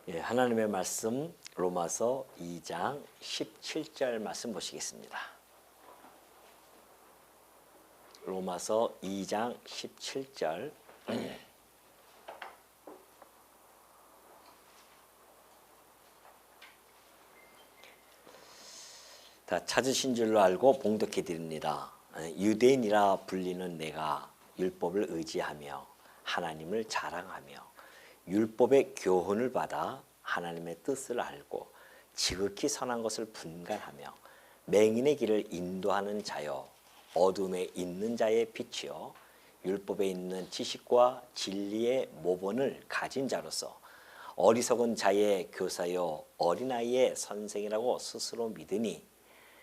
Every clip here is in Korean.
예, 하나님의 말씀 로마서 2장 17절 말씀 보시겠습니다. 로마서 2장 17절. 다 찾으신 줄로 알고 봉독해 드립니다. 유대인이라 불리는 내가 율법을 의지하며 하나님을 자랑하며 율법의 교훈을 받아 하나님의 뜻을 알고 지극히 선한 것을 분간하며 맹인의 길을 인도하는 자여 어둠에 있는 자의 빛이여 율법에 있는 지식과 진리의 모본을 가진 자로서 어리석은 자의 교사여 어린아이의 선생이라고 스스로 믿으니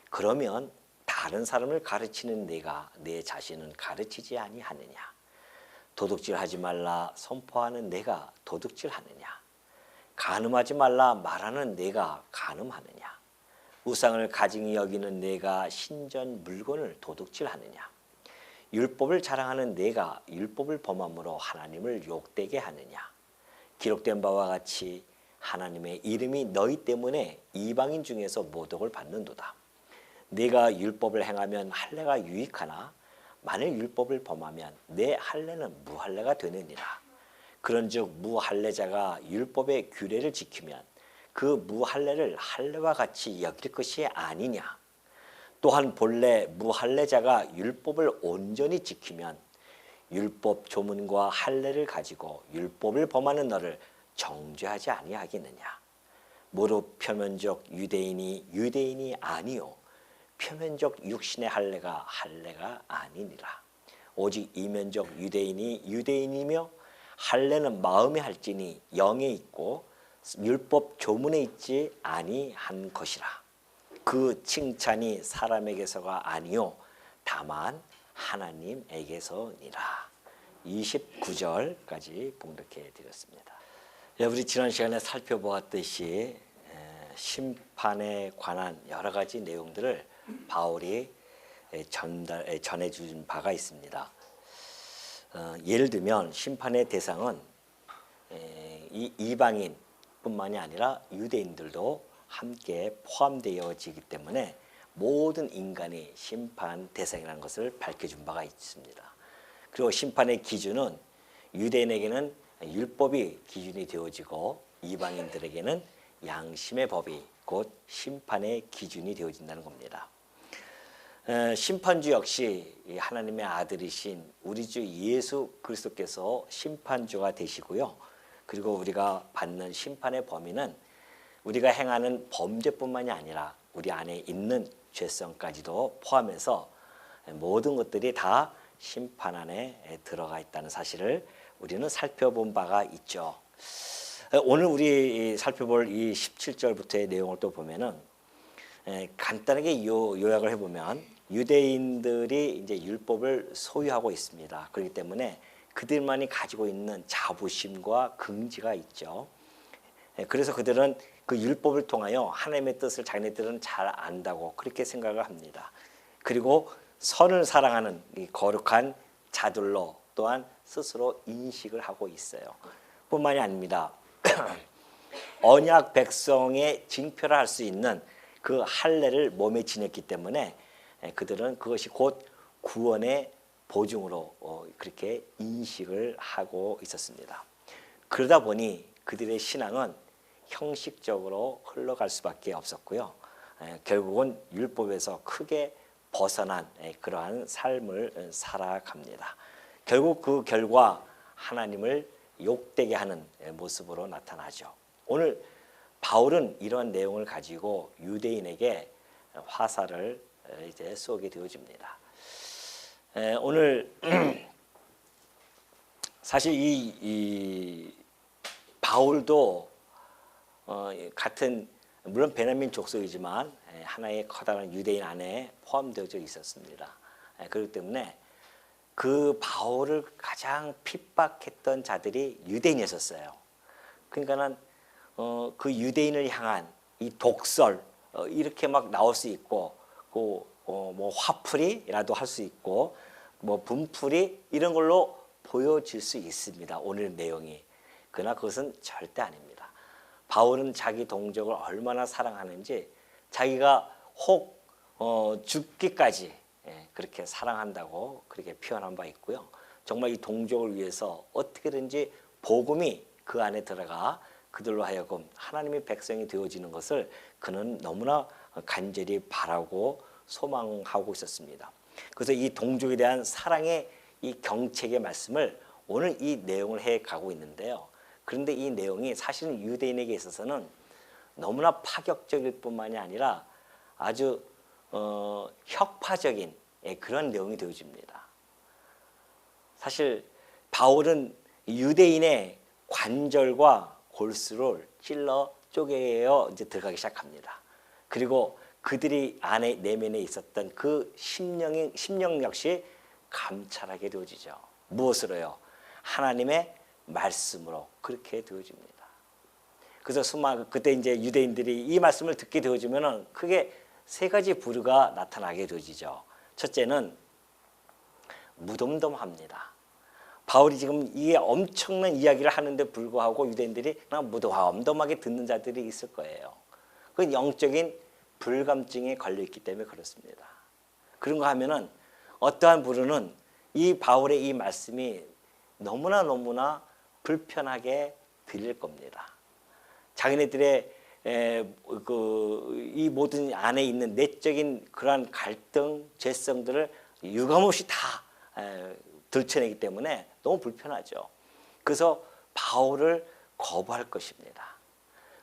그러면 다른 사람을 가르치는 내가 내 자신은 가르치지 아니하느냐? 도둑질하지 말라 선포하는 내가 도둑질하느냐? 간음하지 말라 말하는 내가 간음하느냐? 우상을 가증히 여기는 내가 신전 물건을 도둑질하느냐? 율법을 자랑하는 내가 율법을 범함으로 하나님을 욕되게 하느냐? 기록된 바와 같이 하나님의 이름이 너희 때문에 이방인 중에서 모독을 받는도다. 네가 율법을 행하면 할례가 유익하나 만일 율법을 범하면 내 할례는 무할례가 되느니라. 그런즉 무할례자가 율법의 규례를 지키면 그 무할례를 할례와 같이 여길 것이 아니냐. 또한 본래 무할례자가 율법을 온전히 지키면 율법 조문과 할례를 가지고 율법을 범하는 너를 정죄하지 아니하겠느냐. 무릇 표면적 유대인이 아니요 표면적 육신의 할례가 아니니라. 오직 이면적 유대인이 유대인이며 할례는 마음에 할지니 영에 있고 율법 조문에 있지 아니한 것이라. 그 칭찬이 사람에게서가 아니요 다만 하나님에게서니라. 29절까지 봉독해 드렸습니다. 우리 지난 시간에 살펴보았듯이 심판에 관한 여러 가지 내용들을 바울이 전해 준 바가 있습니다. 예를 들면 심판의 대상은 이 이방인뿐만이 아니라 유대인들도 함께 포함되어지기 때문에 모든 인간이 심판 대상이라는 것을 밝혀준 바가 있습니다. 그리고 심판의 기준은 유대인에게는 율법이 기준이 되어지고 이방인들에게는 양심의 법이 곧 심판의 기준이 되어진다는 겁니다. 심판주 역시 하나님의 아들이신 우리 주 예수 그리스도께서 심판주가 되시고요. 그리고 우리가 받는 심판의 범위는 우리가 행하는 범죄뿐만이 아니라 우리 안에 있는 죄성까지도 포함해서 모든 것들이 다 심판 안에 들어가 있다는 사실을 우리는 살펴본 바가 있죠. 오늘 우리 살펴볼 이 17절부터의 내용을 또 보면은 간단하게 요약을 해보면 유대인들이 이제 율법을 소유하고 있습니다. 그렇기 때문에 그들만이 가지고 있는 자부심과 긍지가 있죠. 그래서 그들은 그 율법을 통하여 하나님의 뜻을 자기네들은 잘 안다고 그렇게 생각을 합니다. 그리고 선을 사랑하는 이 거룩한 자들로 또한 스스로 인식을 하고 있어요. 뿐만이 아닙니다. 언약 백성의 징표를 할 수 있는 그 할례를 몸에 지녔기 때문에 그들은 그것이 곧 구원의 보증으로 그렇게 인식을 하고 있었습니다. 그러다 보니 그들의 신앙은 형식적으로 흘러갈 수밖에 없었고요. 결국은 율법에서 크게 벗어난 그러한 삶을 살아갑니다. 결국 그 결과 하나님을 욕되게 하는 모습으로 나타나죠. 오늘 바울은 이러한 내용을 가지고 유대인에게 화살을 이제 쏘게 되어집니다. 오늘 사실 이 바울도 같은 물론 베냐민 족속이지만 하나의 커다란 유대인 안에 포함되어져 있었습니다. 그렇기 때문에 그 바울을 가장 핍박했던 자들이 유대인이었어요. 그러니까는 그 유대인을 향한 이 독설 이렇게 막 나올 수 있고, 뭐 화풀이라도 할 수 있고, 뭐 분풀이 이런 걸로 보여질 수 있습니다. 오늘 내용이. 그러나 그것은 절대 아닙니다. 바울은 자기 동족을 얼마나 사랑하는지 자기가 혹 죽기까지 그렇게 사랑한다고 그렇게 표현한 바 있고요. 정말 이 동족을 위해서 어떻게든지 복음이 그 안에 들어가 그들로 하여금 하나님의 백성이 되어지는 것을 그는 너무나 간절히 바라고 소망하고 있었습니다. 그래서 이 동족에 대한 사랑의 이 경책의 말씀을 오늘 이 내용을 해 가고 있는데요. 그런데 이 내용이 사실은 유대인에게 있어서는 너무나 파격적일 뿐만이 아니라 아주 혁파적인 그런 내용이 되어집니다. 사실 바울은 유대인의 관절과 골수를 찔러 쪼개어 이제 들어가기 시작합니다. 그리고 그들이 안에 내면에 있었던 그 심령 역시 감찰하게 되어지죠. 무엇으로요? 하나님의 말씀으로 그렇게 되어집니다. 그래서 그때 이제 유대인들이 이 말씀을 듣게 되어지면은 크게 세 가지 부류가 나타나게 되어지죠. 첫째는 무덤덤합니다. 바울이 지금 이게 엄청난 이야기를 하는데 불구하고 유대인들이 그냥 무덤덤하게 듣는 자들이 있을 거예요. 그건 영적인 불감증에 걸려 있기 때문에 그렇습니다. 그런 거 하면은 어떠한 부류는 이 바울의 이 말씀이 너무나 불편하게 들릴 겁니다. 자기네들의 이 모든 안에 있는 내적인 그러한 갈등, 죄성들을 유감없이 다 들춰내기 때문에 너무 불편하죠. 그래서 바울을 거부할 것입니다.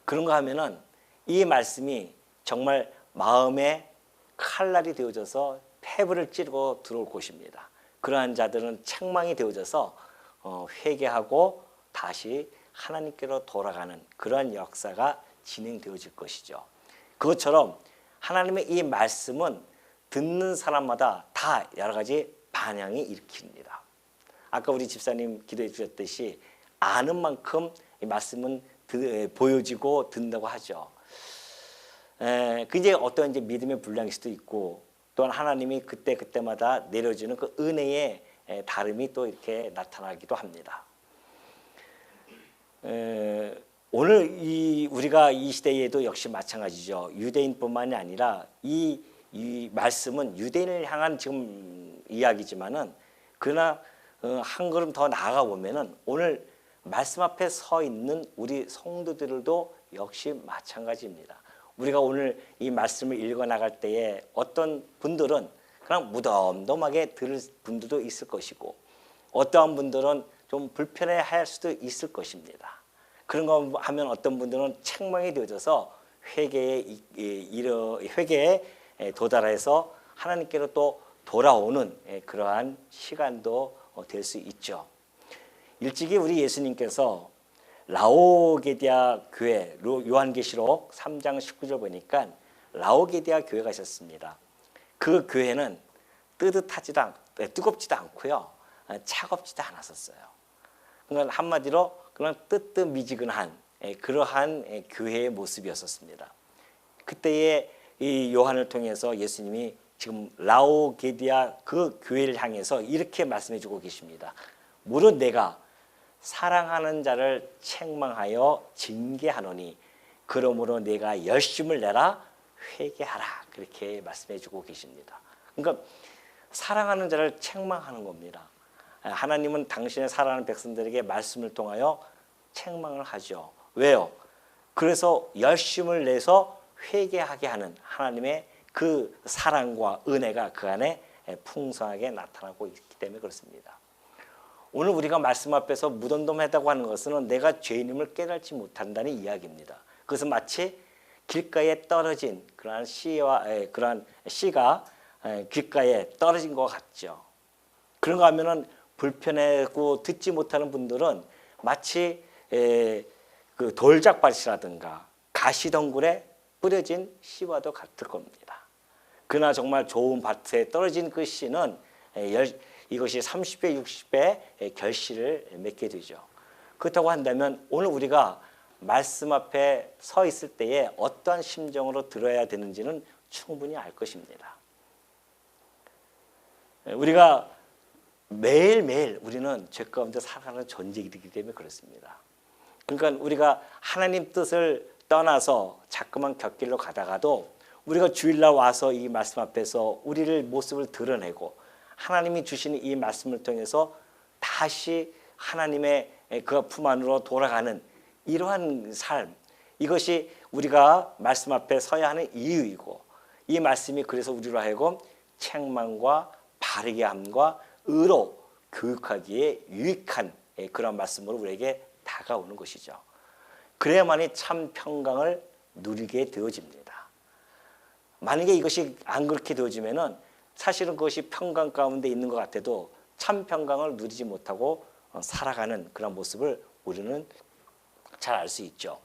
그런가 하면은 이 말씀이 정말 마음에 칼날이 되어져서 폐부를 찌르고 들어올 것입니다. 그러한 자들은 책망이 되어져서 회개하고 다시 하나님께로 돌아가는 그러한 역사가 진행되어질 것이죠. 그것처럼 하나님의 이 말씀은 듣는 사람마다 다 여러 가지 반향이 일으킵니다. 아까 우리 집사님 기도해 주셨듯이 아는 만큼 이 말씀은 보여지고 듣는다고 하죠. 그 이제 어떤 이제 믿음의 분량일 수도 있고 또한 하나님이 그때마다 내려주는 그 은혜의 다름이 또 이렇게 나타나기도 합니다. 오늘 우리가 이 시대에도 역시 마찬가지죠. 유대인뿐만이 아니라 이 말씀은 유대인을 향한 지금 이야기지만은 그러나 한 걸음 더 나아가 보면은 오늘 말씀 앞에 서 있는 우리 성도들도 역시 마찬가지입니다. 우리가 오늘 이 말씀을 읽어 나갈 때에 어떤 분들은 그냥 무덤덤하게 들을 분들도 있을 것이고 어떠한 분들은 좀 불편해할 수도 있을 것입니다. 그런 거 하면 어떤 분들은 책망이 되어져서 회개에 도달해서 하나님께로 또 돌아오는 그러한 시간도 될 수 있죠. 일찍이 우리 예수님께서 라오게디아 교회, 요한계시록 3장 19절 보니까 라오게디아 교회가 있었습니다. 그 교회는 뜨겁지도 않고요, 차갑지도 않았었어요. 그러니까 한마디로 그냥 뜨뜻미지근한 그러한 교회의 모습이었었습니다. 그때의 이 요한을 통해서 예수님이 지금 라오게디아 그 교회를 향해서 이렇게 말씀해주고 계십니다. 무릇 내가 사랑하는 자를 책망하여 징계하노니 그러므로 내가 열심을 내라 회개하라, 그렇게 말씀해주고 계십니다. 그러니까 사랑하는 자를 책망하는 겁니다. 하나님은 당신의 사랑하는 백성들에게 말씀을 통하여 책망을 하죠. 왜요? 그래서 열심을 내서 회개하게 하는 하나님의 그 사랑과 은혜가 그 안에 풍성하게 나타나고 있기 때문에 그렇습니다. 오늘 우리가 말씀 앞에서 무덤덤하다고 하는 것은 내가 죄인임을 깨닫지 못한다는 이야기입니다. 그것은 마치 길가에 떨어진 그러한 씨가 길가에 떨어진 것 같죠. 그런가 하면은 불편하고 듣지 못하는 분들은 마치 그 돌짝밭이라든가 가시덩굴에 뿌려진 씨와도 같을 겁니다. 그러나 정말 좋은 밭에 떨어진 그 씨는 이것이 30배, 60배 결실을 맺게 되죠. 그렇다고 한다면 오늘 우리가 말씀 앞에 서 있을 때에 어떠한 심정으로 들어야 되는지는 충분히 알 것입니다. 우리가 매일매일 우리는 죄 가운데 살아가는 존재이기 때문에 그렇습니다. 그러니까 우리가 하나님 뜻을 떠나서 자꾸만 곁길로 가다가도 우리가 주일날 와서 이 말씀 앞에서 우리를 모습을 드러내고 하나님이 주시는 이 말씀을 통해서 다시 하나님의 그 품 안으로 돌아가는 이러한 삶, 이것이 우리가 말씀 앞에 서야 하는 이유이고, 이 말씀이 그래서 우리로 하여금 책망과 바르게 함과 의로 교육하기에 유익한 그런 말씀으로 우리에게 다가오는 것이죠. 그래야만이 참 평강을 누리게 되어집니다. 만약에 이것이 안 그렇게 되어지면은 사실은 그것이 평강 가운데 있는 것 같아도 참 평강을 누리지 못하고 살아가는 그런 모습을 우리는 잘 알 수 있죠.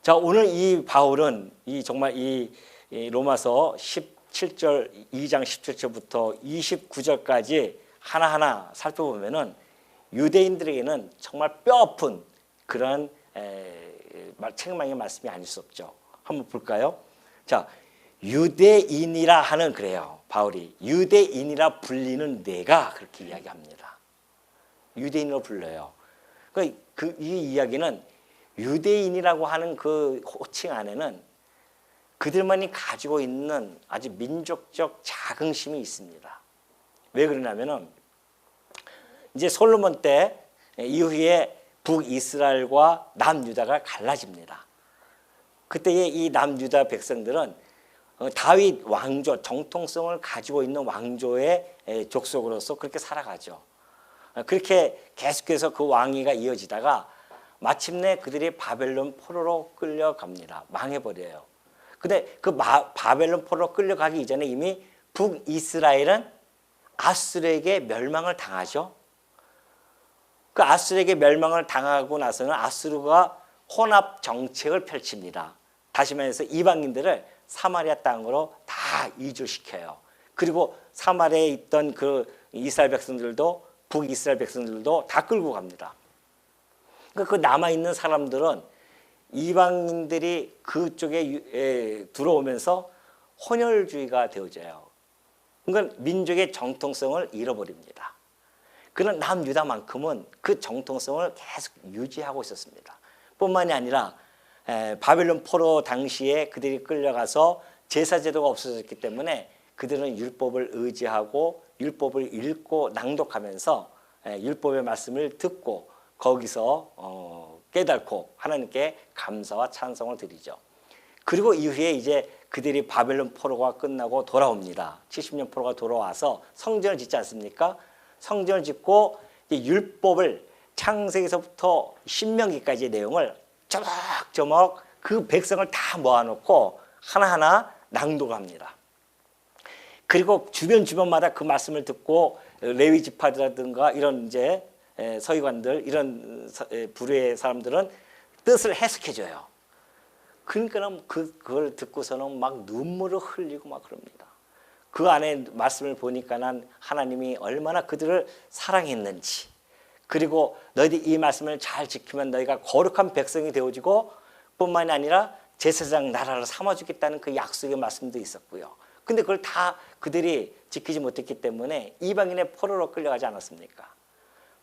자, 오늘 이 바울은 정말 이 로마서 17절 2장 17절부터 29절까지 하나하나 살펴보면은 유대인들에게는 정말 뼈아픈 그런 책망의 말씀이 아닐 수 없죠. 한번 볼까요? 자, 유대인이라 하는, 그래요, 바울이 유대인이라 불리는 내가 그렇게 이야기합니다. 유대인으로 불러요. 이 이야기는 유대인이라고 하는 그 호칭 안에는 그들만이 가지고 있는 아주 민족적 자긍심이 있습니다. 왜 그러냐면은 이제 솔로몬 때 이후에 북이스라엘과 남유다가 갈라집니다. 그때의 이 남유다 백성들은 다윗 왕조, 정통성을 가지고 있는 왕조의 족속으로서 그렇게 살아가죠. 그렇게 계속해서 그 왕위가 이어지다가 마침내 그들이 바벨론 포로로 끌려갑니다. 망해버려요. 근데 그 바벨론 포로로 끌려가기 이전에 이미 북이스라엘은 아수르에게 멸망을 당하죠. 그 아수르에게 멸망을 당하고 나서는 아수르가 혼합 정책을 펼칩니다. 다시 말해서 이방인들을 사마리아 땅으로 다 이주시켜요. 그리고 사마리아에 있던 그 이스라엘 백성들도, 북이스라엘 백성들도 다 끌고 갑니다. 그러니까 그 남아있는 사람들은 이방인들이 그쪽에 들어오면서 혼혈주의가 되어져요. 그러니까 민족의 정통성을 잃어버립니다. 그런 남유다만큼은 그 정통성을 계속 유지하고 있었습니다. 뿐만이 아니라 바벨론 포로 당시에 그들이 끌려가서 제사제도가 없어졌기 때문에 그들은 율법을 의지하고 율법을 읽고 낭독하면서 율법의 말씀을 듣고 거기서 깨닫고 하나님께 감사와 찬송을 드리죠. 그리고 이후에 이제 그들이 바벨론 포로가 끝나고 돌아옵니다. 70년 포로가 돌아와서 성전을 짓지 않습니까? 성전을 짓고 율법을 창세기서부터 신명기까지의 내용을 조목조목 그 백성을 다 모아놓고 하나하나 낭독합니다. 그리고 주변마다 그 말씀을 듣고 레위 지파들이라든가 이런 이제 서기관들, 이런 부류의 사람들은 뜻을 해석해줘요. 그러니까 그걸 듣고서는 막 눈물을 흘리고 막 그럽니다. 그 안에 말씀을 보니까는 하나님이 얼마나 그들을 사랑했는지, 그리고 너희들이 이 말씀을 잘 지키면 너희가 거룩한 백성이 되어지고 뿐만이 아니라 제사장 나라를 삼아주겠다는 그 약속의 말씀도 있었고요. 근데 그걸 다 그들이 지키지 못했기 때문에 이방인의 포로로 끌려가지 않았습니까?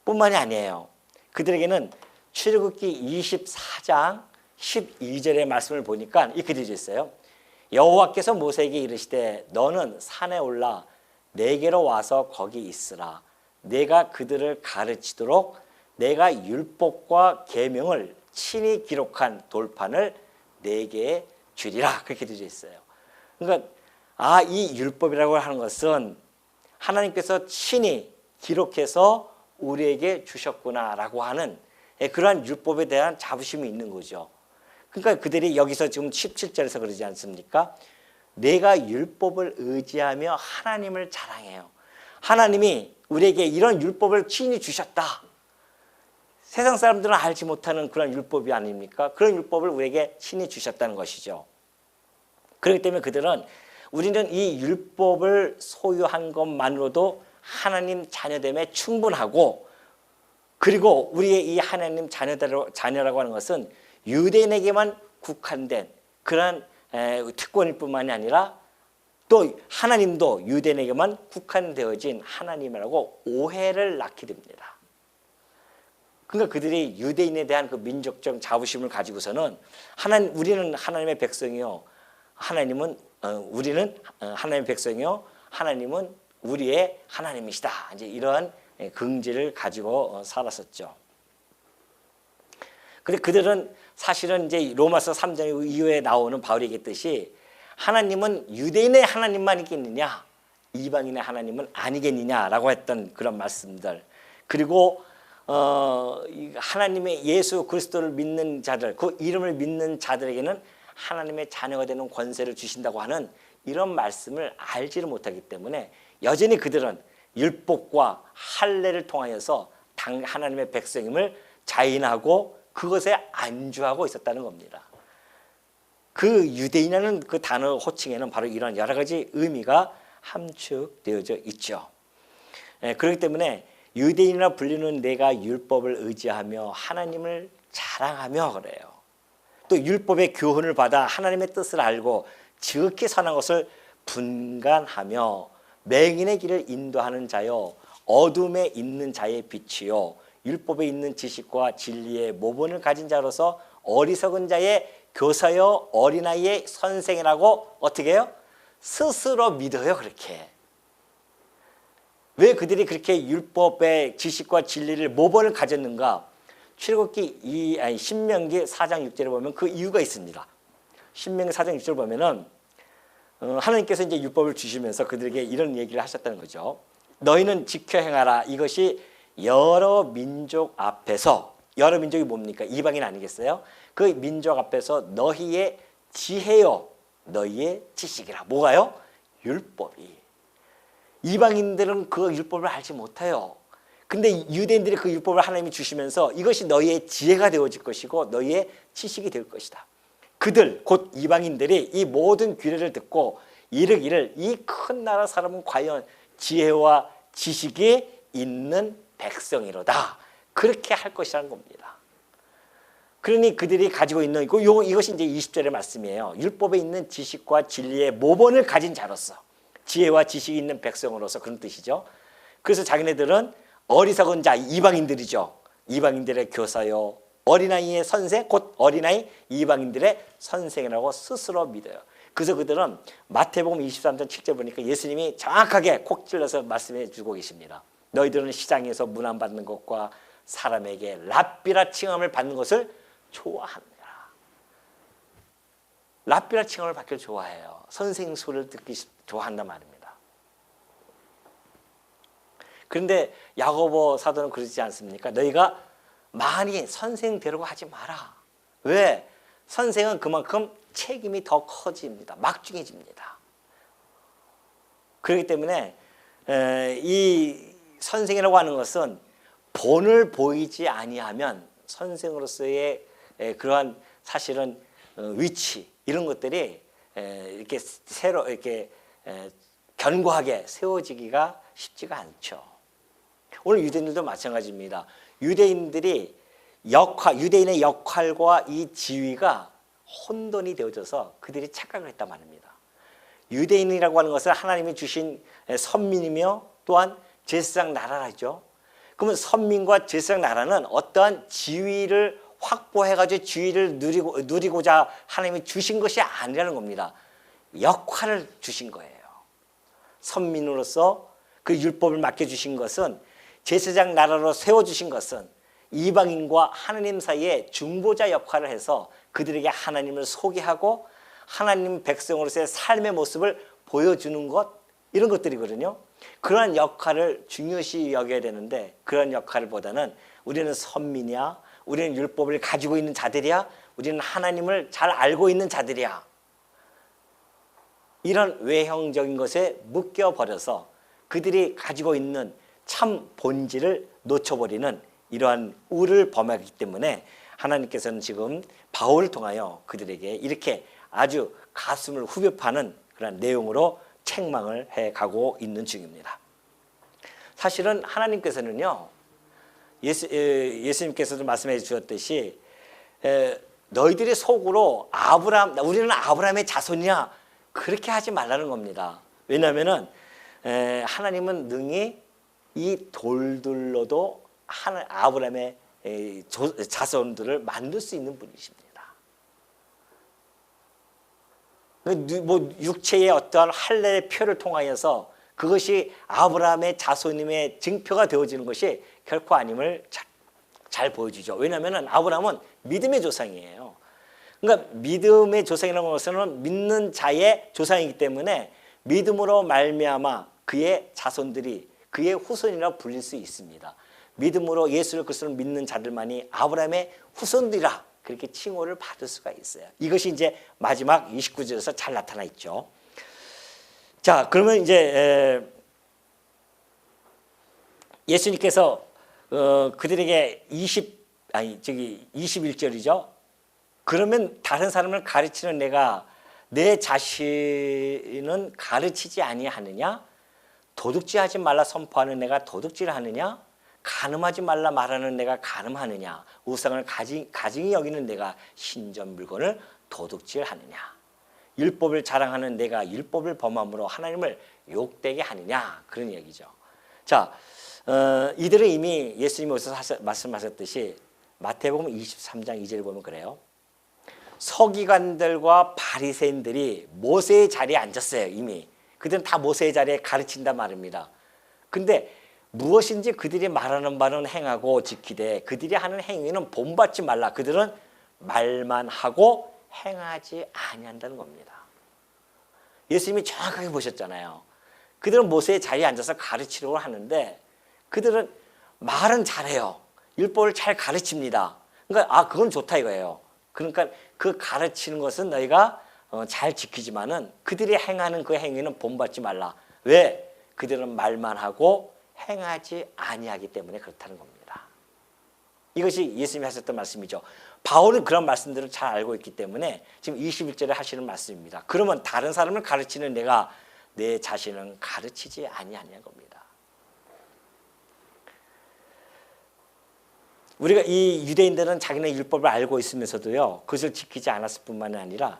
뿐만이 아니에요. 그들에게는 출애굽기 24장 12절의 말씀을 보니까 이렇게 되어 있어요. 여호와께서 모세에게 이르시되 너는 산에 올라 내게로 와서 거기 있으라. 내가 그들을 가르치도록 내가 율법과 계명을 친히 기록한 돌판을 내게 주리라. 그렇게 되어 있어요. 그러니까 이 율법이라고 하는 것은 하나님께서 친히 기록해서 우리에게 주셨구나라고 하는 그러한 율법에 대한 자부심이 있는 거죠. 그러니까 그들이 여기서 지금 17절에서 그러지 않습니까? 내가 율법을 의지하며 하나님을 자랑해요. 하나님이 우리에게 이런 율법을 친히 주셨다. 세상 사람들은 알지 못하는 그런 율법이 아닙니까? 그런 율법을 우리에게 친히 주셨다는 것이죠. 그렇기 때문에 그들은 우리는 이 율법을 소유한 것만으로도 하나님 자녀됨에 충분하고, 그리고 우리의 이 하나님 자녀라고 하는 것은 유대인에게만 국한된 그런 특권일 뿐만이 아니라 또 하나님도 유대인에게만 국한되어진 하나님이라고 오해를 낳게 됩니다. 그러니까 그들이 유대인에 대한 그 민족적 자부심을 가지고서는 우리는 하나님의 백성이요, 우리는 하나님의 백성이요, 하나님은 우리의 하나님이시다. 이제 이러한 긍지를 가지고 살았었죠. 근데 그들은 사실은 이제 로마서 3장 이후에 나오는 바울이 얘기했듯이 하나님은 유대인의 하나님만 있겠느냐, 이방인의 하나님은 아니겠느냐라고 했던 그런 말씀들. 그리고 하나님의 예수 그리스도를 믿는 자들, 그 이름을 믿는 자들에게는 하나님의 자녀가 되는 권세를 주신다고 하는 이런 말씀을 알지를 못하기 때문에 여전히 그들은 율법과 할례를 통하여서 하나님의 백성임을 자인하고 그것에 안주하고 있었다는 겁니다. 그 유대인이라는 그 단어 호칭에는 바로 이런 여러 가지 의미가 함축되어져 있죠. 그렇기 때문에 유대인이라 불리는 내가 율법을 의지하며 하나님을 자랑하며 그래요. 또 율법의 교훈을 받아 하나님의 뜻을 알고 지극히 선한 것을 분간하며 맹인의 길을 인도하는 자요, 어둠에 있는 자의 빛이요, 율법에 있는 지식과 진리의 모본을 가진 자로서 어리석은 자의 교사요, 어린아이의 선생이라고 어떻게 해요? 스스로 믿어요. 그렇게. 왜 그들이 그렇게 율법의 지식과 진리를 모본을 가졌는가? 출애굽기 신명기 4장 6절에 보면 그 이유가 있습니다. 신명기 4장 6절을 보면은 하나님께서 이제 율법을 주시면서 그들에게 이런 얘기를 하셨다는 거죠. 너희는 지켜 행하라. 이것이 여러 민족 앞에서, 여러 민족이 뭡니까? 이방인 아니겠어요? 그 민족 앞에서 너희의 지혜요, 너희의 지식이라. 뭐가요? 율법이. 이방인들은 그 율법을 알지 못해요. 근데 유대인들이 그 율법을 하나님이 주시면서 이것이 너희의 지혜가 되어질 것이고 너희의 지식이 될 것이다. 그들 곧 이방인들이 이 모든 규례를 듣고 이르기를 이 큰 나라 사람은 과연 지혜와 지식이 있는 백성이로다. 그렇게 할 것이라는 겁니다. 그러니 그들이 가지고 있는 이것이 이제 20절의 말씀이에요. 율법에 있는 지식과 진리의 모본을 가진 자로서, 지혜와 지식이 있는 백성으로서, 그런 뜻이죠. 그래서 자기네들은 어리석은 자, 이방인들이죠. 이방인들의 교사요, 어린아이의 선생, 곧 어린아이 이방인들의 선생이라고 스스로 믿어요. 그래서 그들은 마태복음 23장 7절 보니까 예수님이 정확하게 콕 찔러서 말씀해 주고 계십니다. 너희들은 시장에서 문안받는 것과 사람에게 랍비라 칭함을 받는 것을 좋아합니다. 랍비라 칭함을 받기를 좋아해요. 선생 소리를 듣기 좋아한단 말입니다. 그런데 야고보 사도는 그러지 않습니까? 너희가 많이 선생 되려고 하지 마라. 왜? 선생은 그만큼 책임이 더 커집니다. 막중해집니다. 그렇기 때문에 이 선생이라고 하는 것은 본을 보이지 아니하면 선생으로서의 그러한 사실은 위치, 이런 것들이 이렇게 새로 이렇게 견고하게 세워지기가 쉽지가 않죠. 오늘 유대인들도 마찬가지입니다. 유대인의 역할과 이 지위가 혼돈이 되어져서 그들이 착각을 했단 말입니다. 유대인이라고 하는 것은 하나님이 주신 선민이며 또한 제사장 나라라죠. 그러면 선민과 제사장 나라는 어떠한 지위를 확보해가지고 지위를 누리고자 하나님이 주신 것이 아니라는 겁니다. 역할을 주신 거예요. 선민으로서 그 율법을 맡겨주신 것은, 제사장 나라로 세워주신 것은 이방인과 하나님 사이에 중보자 역할을 해서 그들에게 하나님을 소개하고 하나님 백성으로서의 삶의 모습을 보여주는 것, 이런 것들이거든요. 그러한 역할을 중요시 여겨야 되는데 그런 역할보다는 우리는 선민이야, 우리는 율법을 가지고 있는 자들이야, 우리는 하나님을 잘 알고 있는 자들이야, 이런 외형적인 것에 묶여버려서 그들이 가지고 있는 참 본질을 놓쳐버리는 이러한 우를 범하기 때문에 하나님께서는 지금 바울을 통하여 그들에게 이렇게 아주 가슴을 후벼 파는 그런 내용으로 책망을 해가고 있는 중입니다. 사실은 하나님께서는요, 예수님께서도 말씀해 주셨듯이 너희들의 속으로 우리는 아브라함의 자손이야, 그렇게 하지 말라는 겁니다. 왜냐하면 하나님은 능히 이 돌들로도 아브라함의 자손들을 만들 수 있는 분이십니다. 뭐 육체의 어떠한 할례의 표를 통하여서 그것이 아브라함의 자손임의 증표가 되어지는 것이 결코 아님을 잘 보여주죠. 왜냐하면 아브라함은 믿음의 조상이에요. 그러니까 믿음의 조상이라는 것은 믿는 자의 조상이기 때문에 믿음으로 말미암아 그의 자손들이 그의 후손이라 불릴 수 있습니다. 믿음으로 예수를 그리스도를 믿는 자들만이 아브라함의 후손들이라 그렇게 칭호를 받을 수가 있어요. 이것이 이제 마지막 29절에서 잘 나타나 있죠. 자, 그러면 이제 예수님께서 그들에게 21절이죠. 그러면 다른 사람을 가르치는 내가 내 자신은 가르치지 아니하느냐? 도둑질하지 말라 선포하는 내가 도둑질하느냐? 간음하지 말라 말하는 내가 간음하느냐? 우상을 가증히 여기는 내가 신전 물건을 도둑질하느냐? 율법을 자랑하는 내가 율법을 범함으로 하나님을 욕되게 하느냐? 그런 얘기죠. 자, 이들은 이미 예수님이 어디서 말씀하셨듯이 마태복음 23장 2절 보면 그래요. 서기관들과 바리새인들이 모세의 자리에 앉았어요. 이미 그들은 다 모세의 자리에 가르친단 말입니다. 근데 무엇인지 그들이 말하는 바는 행하고 지키되 그들이 하는 행위는 본받지 말라. 그들은 말만 하고 행하지 아니한다는 겁니다. 예수님이 정확하게 보셨잖아요. 그들은 모세의 자리에 앉아서 가르치려고 하는데 그들은 말은 잘해요. 율법을 잘 가르칩니다. 그러니까 그건 좋다 이거예요. 그러니까 그 가르치는 것은 너희가 잘 지키지만은 그들이 행하는 그 행위는 본받지 말라. 왜? 그들은 말만 하고 행하지 아니하기 때문에 그렇다는 겁니다. 이것이 예수님이 하셨던 말씀이죠. 바울은 그런 말씀들을 잘 알고 있기 때문에 지금 21절에 하시는 말씀입니다. 그러면 다른 사람을 가르치는 내가 내 자신은 가르치지 아니하냐는 겁니다. 우리가 이 유대인들은 자기네 율법을 알고 있으면서도요, 그것을 지키지 않았을 뿐만이 아니라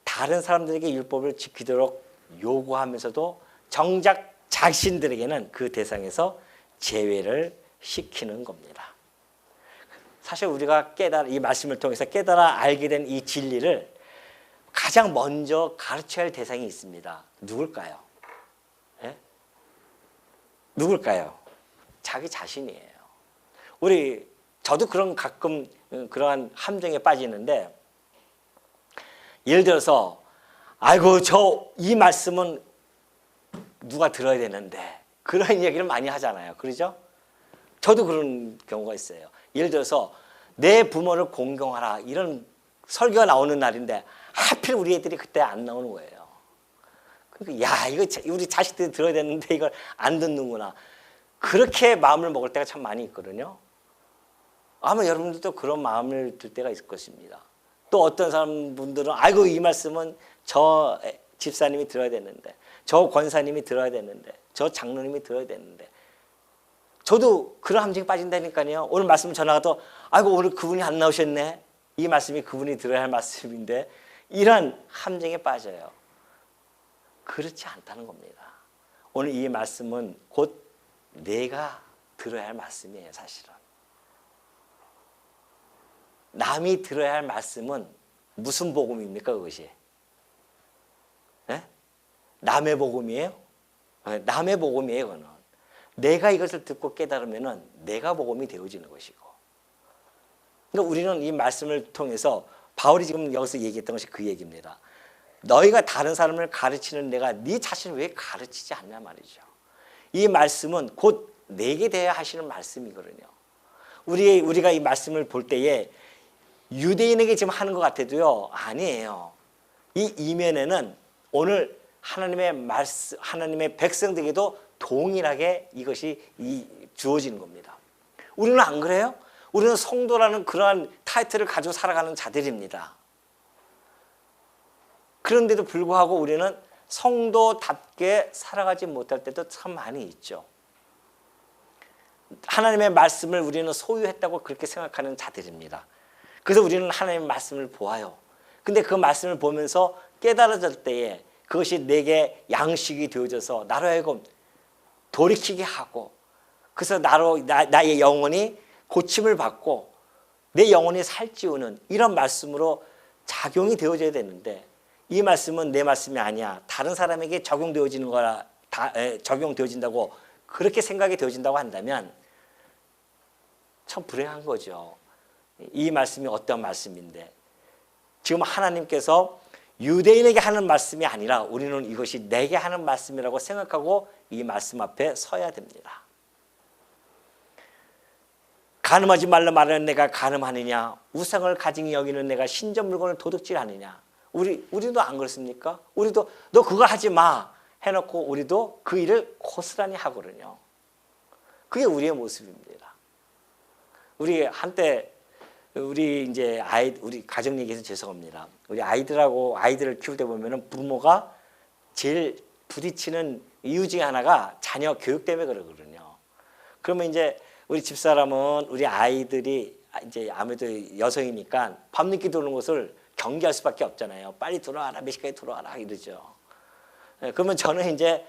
다른 사람들에게 율법을 지키도록 요구하면서도 정작 자신들에게는 그 대상에서 제외를 시키는 겁니다. 사실 우리가 이 말씀을 통해서 깨달아 알게 된 이 진리를 가장 먼저 가르쳐야 할 대상이 있습니다. 누굴까요? 예? 누굴까요? 자기 자신이에요. 저도 가끔 그러한 함정에 빠지는데, 예를 들어서 아이고 이 말씀은 누가 들어야 되는데, 그런 얘기를 많이 하잖아요. 그러죠? 저도 그런 경우가 있어요. 예를 들어서 내 부모를 공경하라 이런 설교가 나오는 날인데 하필 우리 애들이 그때 안 나오는 거예요. 그러니까 이거 우리 자식들이 들어야 되는데 이걸 안 듣는구나. 그렇게 마음을 먹을 때가 참 많이 있거든요. 아마 여러분들도 그런 마음을 들 때가 있을 것입니다. 또 어떤 사람분들은 아이고 이 말씀은 저 집사님이 들어야 되는데, 저 권사님이 들어야 되는데, 저 장로님이 들어야 되는데. 저도 그런 함정에 빠진다니까요. 오늘 말씀 전화가도 아이고 오늘 그분이 안 나오셨네. 이 말씀이 그분이 들어야 할 말씀인데, 이런 함정에 빠져요. 그렇지 않다는 겁니다. 오늘 이 말씀은 곧 내가 들어야 할 말씀이에요. 사실은 남이 들어야 할 말씀은 무슨 복음입니까? 그것이 남의 복음이에요? 남의 복음이에요. 그거는 내가 이것을 듣고 깨달으면 내가 복음이 되어지는 것이고. 그러니까 우리는 이 말씀을 통해서 바울이 지금 여기서 얘기했던 것이 그 얘기입니다. 너희가 다른 사람을 가르치는 내가 네 자신을 왜 가르치지 않냐 말이죠. 이 말씀은 곧 내게 대해 하시는 말씀이거든요. 우리가 이 말씀을 볼 때에 유대인에게 지금 하는 것 같아도요, 아니에요. 이 이면에는 오늘 하나님의 백성들에게도 동일하게 이것이 주어지는 겁니다. 우리는 안 그래요? 우리는 성도라는 그러한 타이틀을 가지고 살아가는 자들입니다. 그런데도 불구하고 우리는 성도답게 살아가지 못할 때도 참 많이 있죠. 하나님의 말씀을 우리는 소유했다고 그렇게 생각하는 자들입니다. 그래서 우리는 하나님의 말씀을 보아요. 근데 그 말씀을 보면서 깨달아질 때에 그것이 내게 양식이 되어져서 나로 하여금 돌이키게 하고, 그래서 나의 영혼이 고침을 받고 내 영혼이 살찌우는 이런 말씀으로 작용이 되어져야 되는데 이 말씀은 내 말씀이 아니야. 다른 사람에게 적용되어지는 거라 적용되어진다고 그렇게 생각이 되어진다고 한다면 참 불행한 거죠. 이 말씀이 어떤 말씀인데 지금 하나님께서 유대인에게 하는 말씀이 아니라 우리는 이것이 내게 하는 말씀이라고 생각하고 이 말씀 앞에 서야 됩니다. 간음하지 말라 말하는 내가 간음하느냐? 우상을 가증히 여기는 내가 신전 물건을 도둑질하느냐? 우리도 안 그렇습니까? 우리도 너 그거 하지 마 해놓고 우리도 그 일을 고스란히 하거든요. 그게 우리의 모습입니다. 우리 한때 우리 이제 우리 가정 얘기해서 죄송합니다. 우리 아이들을 키울 때 보면은 부모가 제일 부딪히는 이유 중에 하나가 자녀 교육 때문에 그러거든요. 그러면 이제 우리 집사람은 우리 아이들이 이제 아무래도 여성이니까 밤늦게 들어오는 것을 경계할 수밖에 없잖아요. 빨리 들어와라, 몇 시까지 들어와라 이러죠. 그러면 저는 이제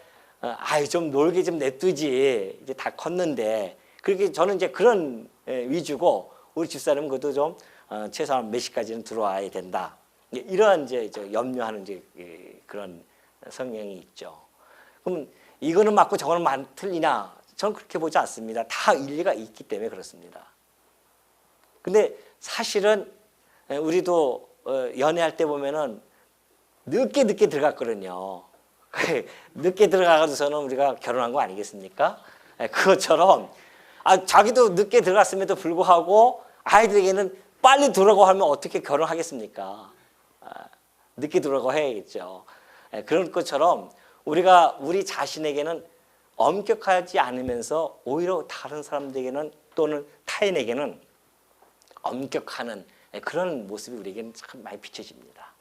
좀 놀게 좀 냅두지 이제 다 컸는데 그렇게 저는 이제 그런 위주고 우리 집사람은 그것도 좀 최소한 몇 시까지는 들어와야 된다. 이러한 이제 염려하는 이제 그런 성향이 있죠. 그럼 이거는 맞고 저거는 틀리냐? 저는 그렇게 보지 않습니다. 다 일리가 있기 때문에 그렇습니다. 근데 사실은 우리도 연애할 때 보면은 늦게 들어갔거든요. 늦게 들어가서는 우리가 결혼한 거 아니겠습니까? 그것처럼 자기도 늦게 들어갔음에도 불구하고 아이들에게는 빨리 들어가고 하면 어떻게 결혼하겠습니까? 늦게 들어가고 해야겠죠. 그런 것처럼 우리가 우리 자신에게는 엄격하지 않으면서 오히려 다른 사람들에게는 또는 타인에게는 엄격하는 그런 모습이 우리에게는 참 많이 비춰집니다.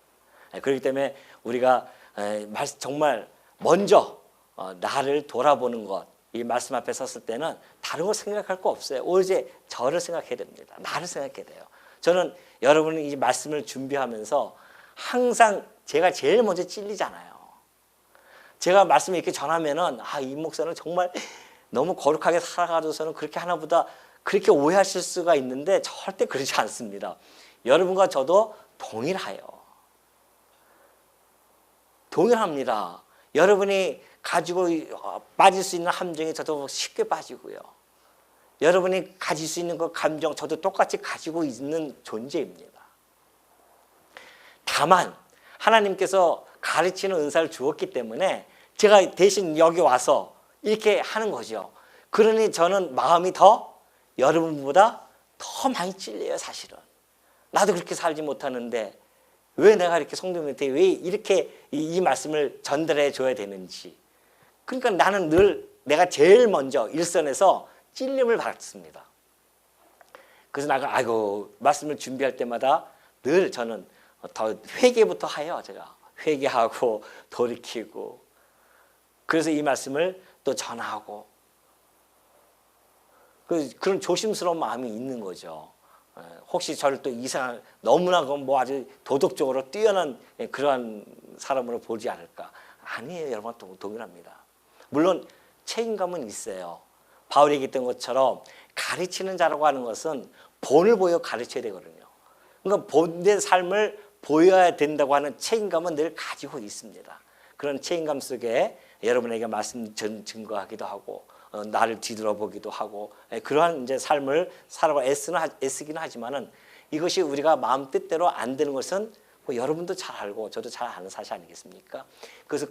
그렇기 때문에 우리가 정말 먼저 나를 돌아보는 것, 이 말씀 앞에 섰을 때는 다른 거 생각할 거 없어요. 오로지 저를 생각해야 됩니다. 나를 생각해야 돼요. 저는 여러분이 이 말씀을 준비하면서 항상 제가 제일 먼저 찔리잖아요. 제가 말씀을 이렇게 전하면은 이 목사는 정말 너무 거룩하게 살아가줘서는 그렇게 하나보다 그렇게 오해하실 수가 있는데 절대 그렇지 않습니다. 여러분과 저도 동일합니다. 여러분이 가지고 빠질 수 있는 함정에 저도 쉽게 빠지고요. 여러분이 가질 수 있는 그 감정 저도 똑같이 가지고 있는 존재입니다. 다만 하나님께서 가르치는 은사를 주었기 때문에 제가 대신 여기 와서 이렇게 하는 거죠. 그러니 저는 마음이 더 여러분보다 더 많이 찔려요. 사실은 나도 그렇게 살지 못하는데 왜 내가 이렇게 성도님한테 왜 이렇게 이 말씀을 전달해 줘야 되는지. 그러니까 나는 늘 내가 제일 먼저 일선에서 찔림을 받습니다. 그래서 내가 말씀을 준비할 때마다 늘 저는 더 회개부터 해요. 제가 회개하고 돌이키고 그래서 이 말씀을 또 전하고 그런 조심스러운 마음이 있는 거죠. 혹시 저를 또 너무나 아주 도덕적으로 뛰어난 그러한 사람으로 보지 않을까? 아니에요. 여러분 동일합니다. 물론 책임감은 있어요. 바울이 얘기했던 것처럼 가르치는 자라고 하는 것은 본을 보여 가르쳐야 되거든요. 그러니까 본의 삶을 보여야 된다고 하는 책임감은 늘 가지고 있습니다. 그런 책임감 속에 여러분에게 말씀 증거하기도 하고 나를 뒤돌아보기도 하고 그러한 이제 삶을 살아가 애쓰기는 하지만은 이것이 우리가 마음 뜻대로 안 되는 것은 뭐 여러분도 잘 알고 저도 잘 아는 사실 아니겠습니까? 그래서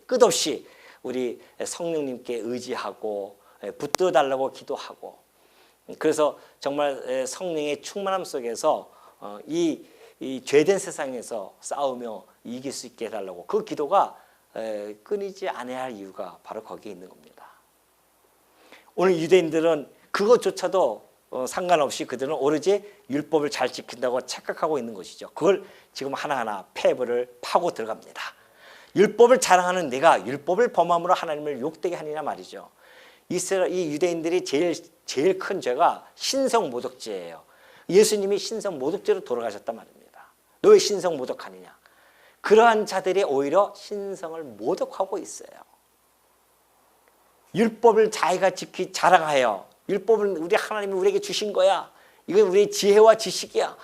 끝없이 우리 성령님께 의지하고 붙들어 달라고 기도하고 그래서 정말 성령의 충만함 속에서 이 죄된 세상에서 싸우며 이길 수 있게 해달라고 그 기도가 끊이지 않아야 할 이유가 바로 거기에 있는 겁니다. 오늘 유대인들은 그것조차도 상관없이 그들은 오로지 율법을 잘 지킨다고 착각하고 있는 것이죠. 그걸 지금 하나하나 폐부를 파고 들어갑니다. 율법을 자랑하는 내가 율법을 범함으로 하나님을 욕되게 하느냐 말이죠. 이 유대인들이 제일 큰 죄가 신성모독죄예요. 예수님이 신성모독죄로 돌아가셨단 말입니다. 너 왜 신성모독하느냐? 그러한 자들이 오히려 신성을 모독하고 있어요. 율법을 자기가 자랑하여 율법은 우리 하나님이 우리에게 주신 거야. 이건 우리의 지혜와 지식이야.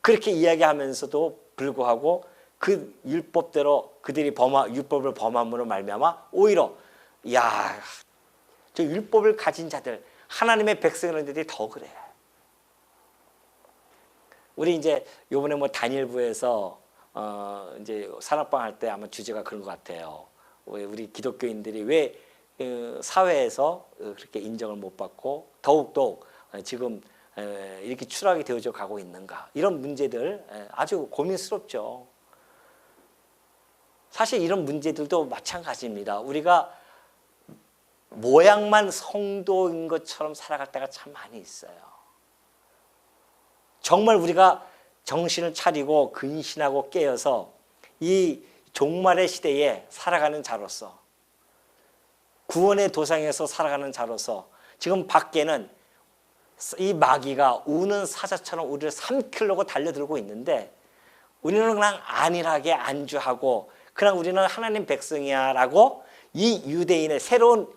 그렇게 이야기하면서도 불구하고 그 율법대로 그들이 율법을 범함으로 말미암아 오히려 야, 저 율법을 가진 자들, 하나님의 백성이라는 자들이 더 그래. 우리 이제 요번에 뭐 다니엘부에서 이제 산업방 할 때 아마 주제가 그런 것 같아요. 우리 기독교인들이 왜 사회에서 그렇게 인정을 못 받고 더욱더욱 지금 이렇게 추락이 되어져 가고 있는가, 이런 문제들 아주 고민스럽죠. 사실 이런 문제들도 마찬가지입니다. 우리가 모양만 성도인 것처럼 살아갈 때가 참 많이 있어요. 정말 우리가 정신을 차리고 근신하고 깨어서 이 종말의 시대에 살아가는 자로서, 구원의 도상에서 살아가는 자로서, 지금 밖에는 이 마귀가 우는 사자처럼 우리를 삼키려고 달려들고 있는데 우리는 그냥 안일하게 안주하고 그냥 우리는 하나님 백성이야 라고 이 유대인의 새로운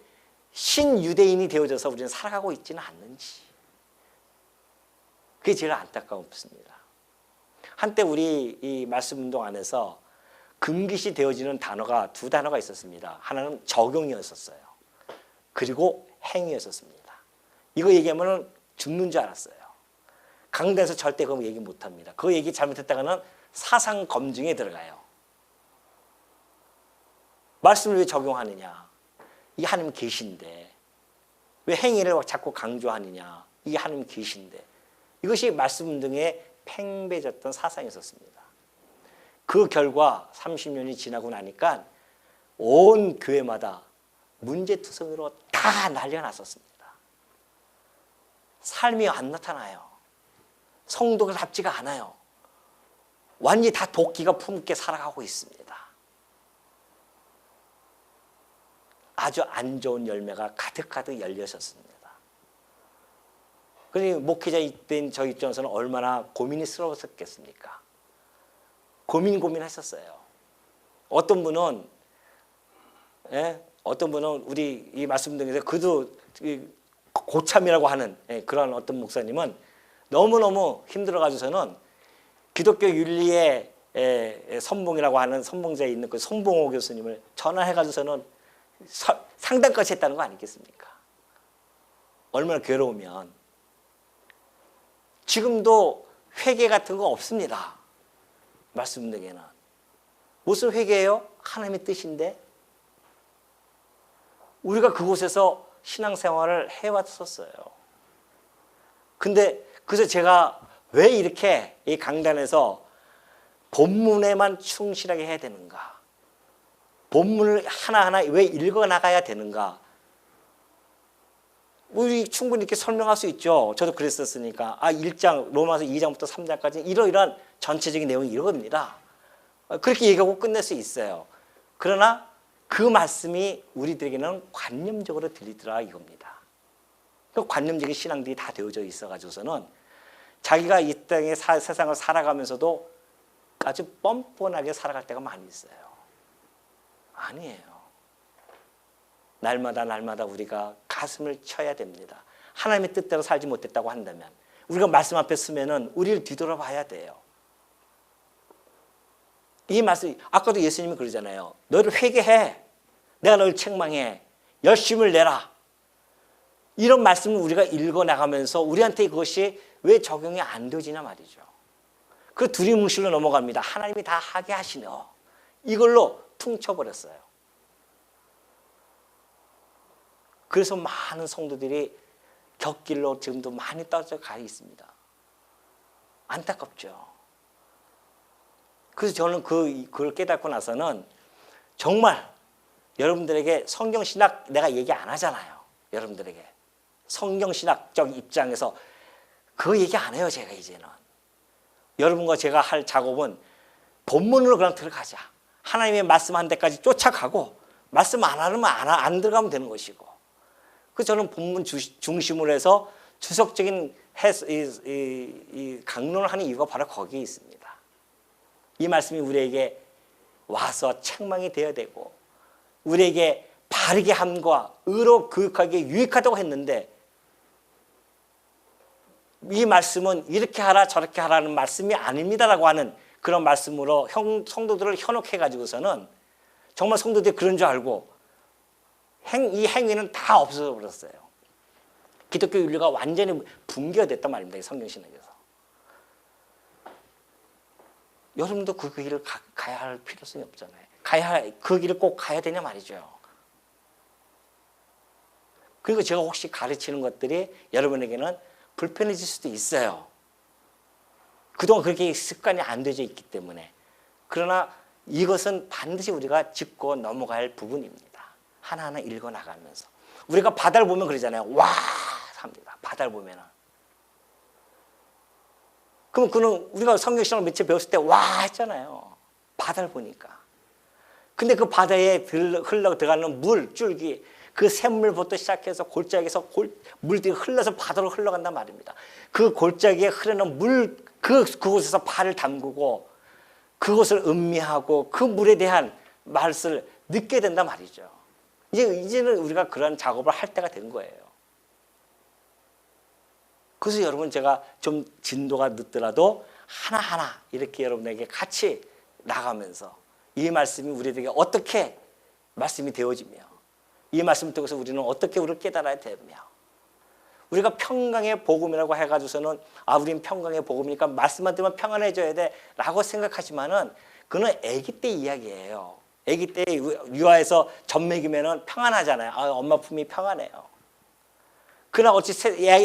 신유대인이 되어져서 우리는 살아가고 있지는 않는지, 그게 제일 안타깝습니다. 한때 우리 이 말씀 운동 안에서 금기시 되어지는 단어가 두 단어가 있었습니다. 하나는 적용이었었어요. 그리고 행위였었습니다. 이거 얘기하면 죽는 줄 알았어요. 강단에서 절대 그거 얘기 못합니다. 그거 얘기 잘못했다가는 사상 검증에 들어가요. 말씀을 왜 적용하느냐? 이게 하나님 계신데. 왜 행위를 자꾸 강조하느냐? 이게 하나님 계신데. 이것이 말씀 등에 팽배졌던 사상이었습니다. 그 결과 30년이 지나고 나니까 온 교회마다 문제투성이로 다 난리가 났었습니다. 삶이 안 나타나요. 성도가 답지가 않아요. 완전히 다 도끼가 품게 살아가고 있습니다. 아주 안 좋은 열매가 가득가득 열렸었습니다. 그러니 목회자인 저 입장에서는 얼마나 고민스러웠겠습니까? 고민했었어요. 어떤 분은 우리 이 말씀 등에서 그도 고참이라고 하는 그런 어떤 목사님은 너무너무 힘들어가지고서는 기독교 윤리의 선봉이라고 하는 선봉자에 있는 그 손봉호 교수님을 전화해가지고서는 상담까지 했다는 거 아니겠습니까? 얼마나 괴로우면. 지금도 회개 같은 거 없습니다. 말씀 등에는. 무슨 회개예요? 하나님의 뜻인데. 우리가 그곳에서 신앙생활을 해왔었어요. 근데 그래서 제가 왜 이렇게 이 강단에서 본문에만 충실하게 해야 되는가? 본문을 하나하나 왜 읽어나가야 되는가? 우리 충분히 이렇게 설명할 수 있죠. 저도 그랬었으니까. 1장, 로마서 2장부터 3장까지 이러이러한 전체적인 내용이 이겁니다. 그렇게 얘기하고 끝낼 수 있어요. 그러나 그 말씀이 우리들에게는 관념적으로 들리더라 이겁니다. 그 관념적인 신앙들이 다 되어져 있어가지고서는 자기가 이 땅의 세상을 살아가면서도 아주 뻔뻔하게 살아갈 때가 많이 있어요. 아니에요. 날마다 우리가 가슴을 쳐야 됩니다. 하나님의 뜻대로 살지 못했다고 한다면, 우리가 말씀 앞에 서면은 우리를 뒤돌아봐야 돼요. 이 말씀, 아까도 예수님이 그러잖아요. 너를 회개해. 내가 너를 책망해. 열심을 내라. 이런 말씀을 우리가 읽어나가면서 우리한테 그것이 왜 적용이 안 되지냐 말이죠. 그 두리뭉실로 넘어갑니다. 하나님이 다 하게 하시네요. 이걸로 퉁쳐버렸어요. 그래서 많은 성도들이 곁길로 지금도 많이 떨어져 가 있습니다. 안타깝죠. 그래서 저는 그걸 깨닫고 나서는 정말 여러분들에게 성경신학 내가 얘기 안 하잖아요. 여러분들에게 성경신학적 입장에서 그 얘기 안 해요. 제가 이제는 여러분과 제가 할 작업은 본문으로 그냥 들어가자. 하나님의 말씀한 데까지 쫓아가고 말씀 안 하면 안 들어가면 되는 것이고, 그래서 저는 본문 중심으로 해서 주석적인 강론을 하는 이유가 바로 거기에 있습니다. 이 말씀이 우리에게 와서 책망이 되어야 되고 우리에게 바르게 함과 의로 교육하기에 유익하다고 했는데 이 말씀은 이렇게 하라 저렇게 하라는 말씀이 아닙니다라고 하는 그런 말씀으로 성도들을 현혹해 가지고서는 정말 성도들이 그런 줄 알고 이 행위는 다 없어져 버렸어요. 기독교 윤리가 완전히 붕괴가 됐단 말입니다. 성경 신학에서. 여러분도 그 길을 가야 할 필요성이 없잖아요. 그 길을 꼭 가야 되냐 말이죠. 그리고 제가 혹시 가르치는 것들이 여러분에게는 불편해질 수도 있어요. 그동안 그렇게 습관이 안 되어 있기 때문에. 그러나 이것은 반드시 우리가 짚고 넘어갈 부분입니다. 하나하나 읽어나가면서. 우리가 바다를 보면 그러잖아요. 와! 합니다. 바다를 보면은. 그럼 그는 우리가 성경 시간을 며칠 배웠을 때 와! 했잖아요. 바다를 보니까. 근데 그 바다에 흘러 들어가는 물, 줄기, 그 샘물부터 시작해서 골짜기에서 물들이 흘러서 바다로 흘러간단 말입니다. 그 골짜기에 흐르는 물, 그곳에서 발을 담그고 그것을 음미하고 그 물에 대한 말씀을 느끼게 된단 말이죠. 이제는 우리가 그런 작업을 할 때가 된 거예요. 그래서 여러분 제가 좀 진도가 늦더라도 하나하나 이렇게 여러분에게 같이 나가면서 이 말씀이 우리에게 어떻게 말씀이 되어지며 이 말씀을 통해서 우리는 어떻게 우리를 깨달아야 되며 우리가 평강의 복음이라고 해가지고서는 우린 평강의 복음이니까 말씀만 들으면 평안해져야 돼 라고 생각하지만은 그는 아기 때 이야기예요. 아기 때 유아에서 젖 먹이면은 평안하잖아요. 엄마 품이 평안해요. 그러나 어찌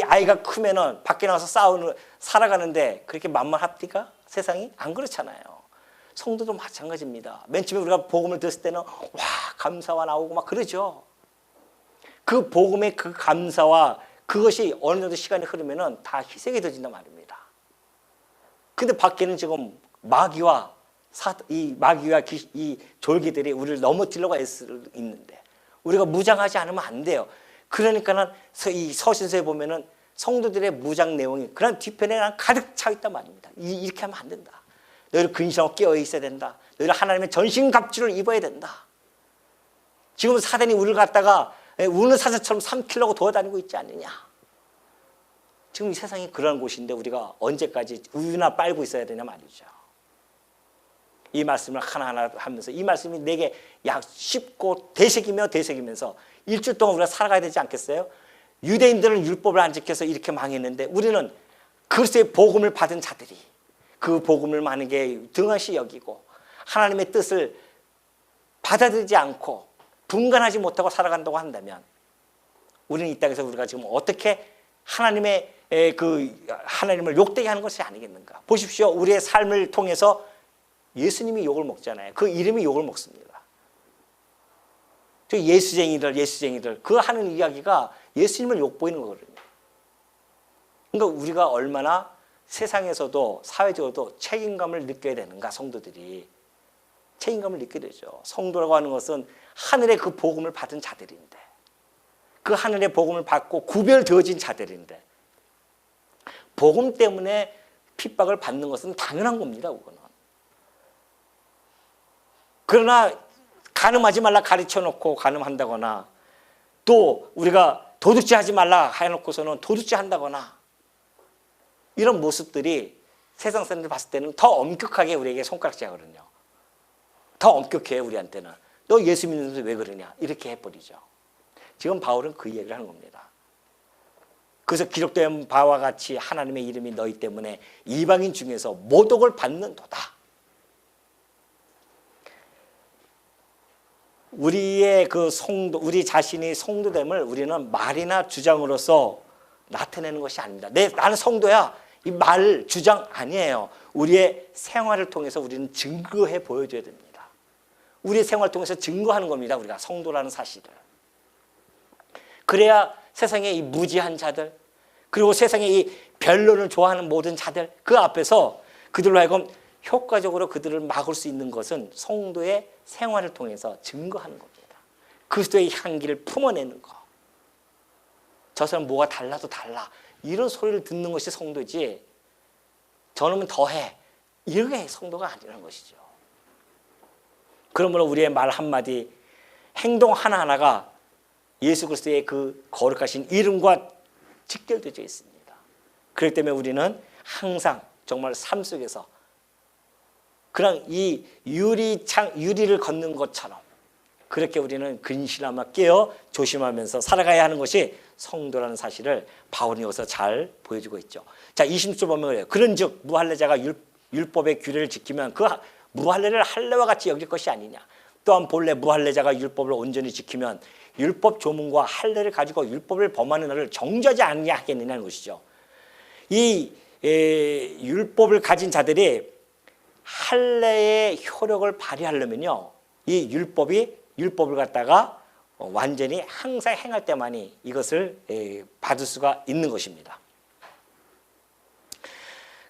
아이가 크면은 밖에 나가서 살아가는데 그렇게 만만합니까? 세상이? 안 그렇잖아요. 성도도 마찬가지입니다. 맨 처음에 우리가 복음을 들었을 때는 와 감사와 나오고 막 그러죠. 그 복음의 그 감사와 그것이 어느 정도 시간이 흐르면은 다 희생이 되어진단 말입니다. 근데 밖에는 지금 마귀와 이 졸기들이 우리를 넘어뜨리려고 애쓰고 있는데 우리가 무장하지 않으면 안 돼요. 그러니까는 이 서신서에 보면은 성도들의 무장 내용이 그런 뒤편에 가득 차 있단 말입니다. 이렇게 하면 안 된다. 너희를 근신하고 깨어 있어야 된다. 너희를 하나님의 전신갑주를 입어야 된다. 지금 사단이 우리를 갖다가 우는 사자처럼 삼키려고 돌아다니고 있지 않느냐. 지금 이 세상이 그런 곳인데 우리가 언제까지 우유나 빨고 있어야 되냐 말이죠. 이 말씀을 하나하나 하면서 이 말씀이 내게 약 쉽고 되새기면서 일주일 동안 우리가 살아가야 되지 않겠어요? 유대인들은 율법을 안 지켜서 이렇게 망했는데 우리는 그리스도의 복음을 받은 자들이 그 복음을 만약에 등한시 여기고 하나님의 뜻을 받아들이지 않고 분간하지 못하고 살아간다고 한다면 우리는 이 땅에서 우리가 지금 어떻게 하나님을 욕되게 하는 것이 아니겠는가? 보십시오. 우리의 삶을 통해서 예수님이 욕을 먹잖아요. 그 이름이 욕을 먹습니다. 저 예수쟁이들 그 하는 이야기가 예수님을 욕보이는 거거든요. 그러니까 우리가 얼마나 세상에서도 사회적으로도 책임감을 느껴야 되는가. 성도들이 책임감을 느끼게 되죠. 성도라고 하는 것은 하늘의 그 복음을 받은 자들인데 그 하늘의 복음을 받고 구별되어진 자들인데 복음 때문에 핍박을 받는 것은 당연한 겁니다. 그거는. 그러나 간음하지 말라 가르쳐놓고 간음한다거나 또 우리가 도둑질 하지 말라 해놓고서는 도둑질 한다거나 이런 모습들이 세상 사람들 봤을 때는 더 엄격하게 우리에게 손가락질하거든요. 더 엄격해요. 우리한테는. 너 예수 믿는데 왜 그러냐 이렇게 해버리죠. 지금 바울은 그 얘기를 하는 겁니다. 그래서 기록된 바와 같이 하나님의 이름이 너희 때문에 이방인 중에서 모독을 받는도다. 우리의 우리 자신이 성도됨을 우리는 말이나 주장으로서 나타내는 것이 아닙니다. 나는 성도야. 이 말, 주장 아니에요. 우리의 생활을 통해서 우리는 증거해 보여줘야 됩니다. 우리의 생활을 통해서 증거하는 겁니다. 우리가 성도라는 사실을. 그래야 세상의 이 무지한 자들, 그리고 세상의 이 변론을 좋아하는 모든 자들, 그 앞에서 그들로 하여금 효과적으로 그들을 막을 수 있는 것은 성도의 생활을 통해서 증거하는 겁니다. 그리스도의 향기를 품어내는 거. 저 사람 뭐가 달라도 달라. 이런 소리를 듣는 것이 성도지. 저놈은 더해. 이게 성도가 아니라는 것이죠. 그러므로 우리의 말 한마디, 행동 하나하나가 예수 그리스도의 그 거룩하신 이름과 직결되어 있습니다. 그렇기 때문에 우리는 항상 정말 삶 속에서 그냥 이 유리를 걷는 것처럼 그렇게 우리는 근실함을 깨어 조심하면서 살아가야 하는 것이 성도라는 사실을 바울이 여기서 잘 보여주고 있죠. 자, 26절 보면 그래요. 그런즉 무할례자가 율법의 규례를 지키면 그 무할례를 할례와 같이 여길 것이 아니냐. 또한 본래 무할례자가 율법을 온전히 지키면 율법 조문과 할례를 가지고 율법을 범하는 너를 정죄하지 않냐 하겠느냐는 것이죠. 이 율법을 가진 자들이 할례의 효력을 발휘하려면요, 이 율법을 갖다가 완전히 항상 행할 때만이 이것을 받을 수가 있는 것입니다.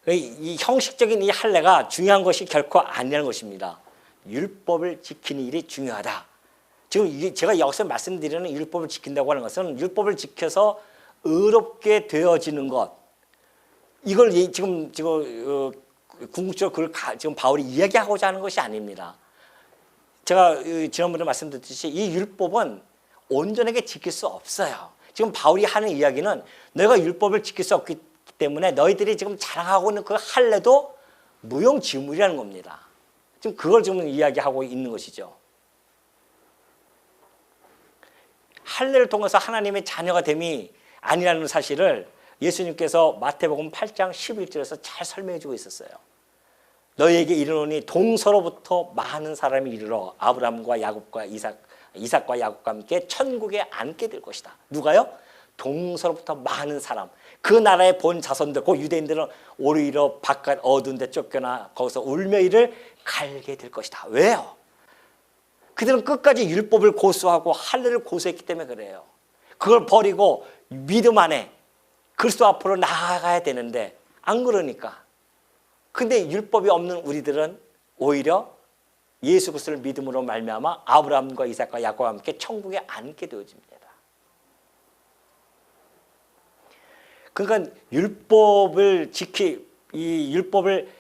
이 형식적인 이 할례가 중요한 것이 결코 아니라는 것입니다. 율법을 지키는 일이 중요하다. 지금 이게 제가 여기서 말씀드리는 율법을 지킨다고 하는 것은 율법을 지켜서 의롭게 되어지는 것. 이걸 지금 궁극적으로 그걸 지금 바울이 이야기하고자 하는 것이 아닙니다. 제가 지난번에 말씀드렸듯이 이 율법은 온전하게 지킬 수 없어요. 지금 바울이 하는 이야기는 너희가 율법을 지킬 수 없기 때문에 너희들이 지금 자랑하고 있는 그 할례도 무용지물이라는 겁니다. 지금 그걸 지금 이야기하고 있는 것이죠. 할례를 통해서 하나님의 자녀가 됨이 아니라는 사실을 예수님께서 마태복음 8장 11절에서 잘 설명해 주고 있었어요. 너희에게 이르노니 동서로부터 많은 사람이 이르러 아브라함과 야곱과 이삭과 야곱과 함께 천국에 앉게 될 것이다. 누가요? 동서로부터 많은 사람. 그 나라의 본 자손들, 그 유대인들은 오히려 바깥 어두운 데 쫓겨나 거기서 울며 이를 갈게 될 것이다. 왜요? 그들은 끝까지 율법을 고수하고 할례를 고수했기 때문에 그래요. 그걸 버리고 믿음 안에 그리스도 앞으로 나아가야 되는데 안 그러니까. 근데 율법이 없는 우리들은 오히려 예수 그리스도를 믿음으로 말미암아 아브라함과 이삭과 야곱과 함께 천국에 앉게 되어집니다. 그러니까 이 율법을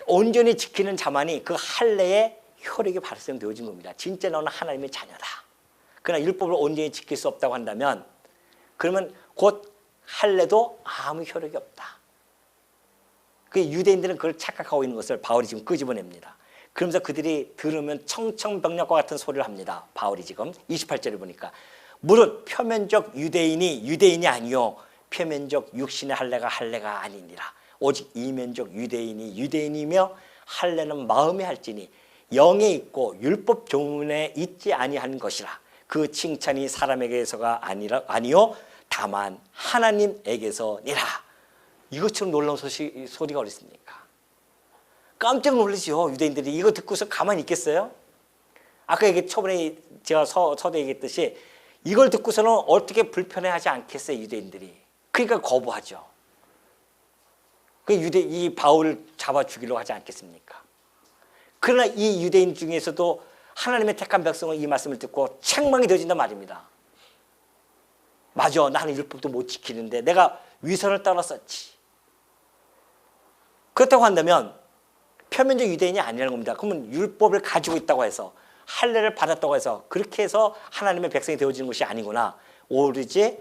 온전히 지키는 자만이 그 할례의 효력이 발생되어진 겁니다. 진짜 너는 하나님의 자녀다. 그러나 율법을 온전히 지킬 수 없다고 한다면 그러면 곧 할례도 아무 효력이 없다. 그 유대인들은 그걸 착각하고 있는 것을 바울이 지금 끄집어냅니다. 그러면서 그들이 들으면 청청병력과 같은 소리를 합니다. 바울이 지금 28절을 보니까 무릇 표면적 유대인이 아니요 표면적 육신의 할례가 아니니라. 오직 이면적 유대인이며 할례는 마음에 할지니 영에 있고 율법 조문에 있지 아니한 것이라. 그 칭찬이 사람에게서가 아니요 다만 하나님에게서니라. 이것처럼 놀라운 소리가 어디 있습니까? 깜짝 놀라죠. 유대인들이 이거 듣고서 가만히 있겠어요? 아까 초반에 제가 서두에 얘기했듯이 이걸 듣고서는 어떻게 불편해하지 않겠어요, 유대인들이. 그러니까 거부하죠. 이 바울을 잡아 죽이려고 하지 않겠습니까? 그러나 이 유대인 중에서도 하나님의 택한 백성은 이 말씀을 듣고 책망이 되어진단 말입니다. 맞아, 나는 율법도 못 지키는데 내가 위선을 따랐었지. 그렇다고 한다면 표면적 유대인이 아니라는 겁니다. 그러면 율법을 가지고 있다고 해서 할례를 받았다고 해서 그렇게 해서 하나님의 백성이 되어지는 것이 아니구나. 오로지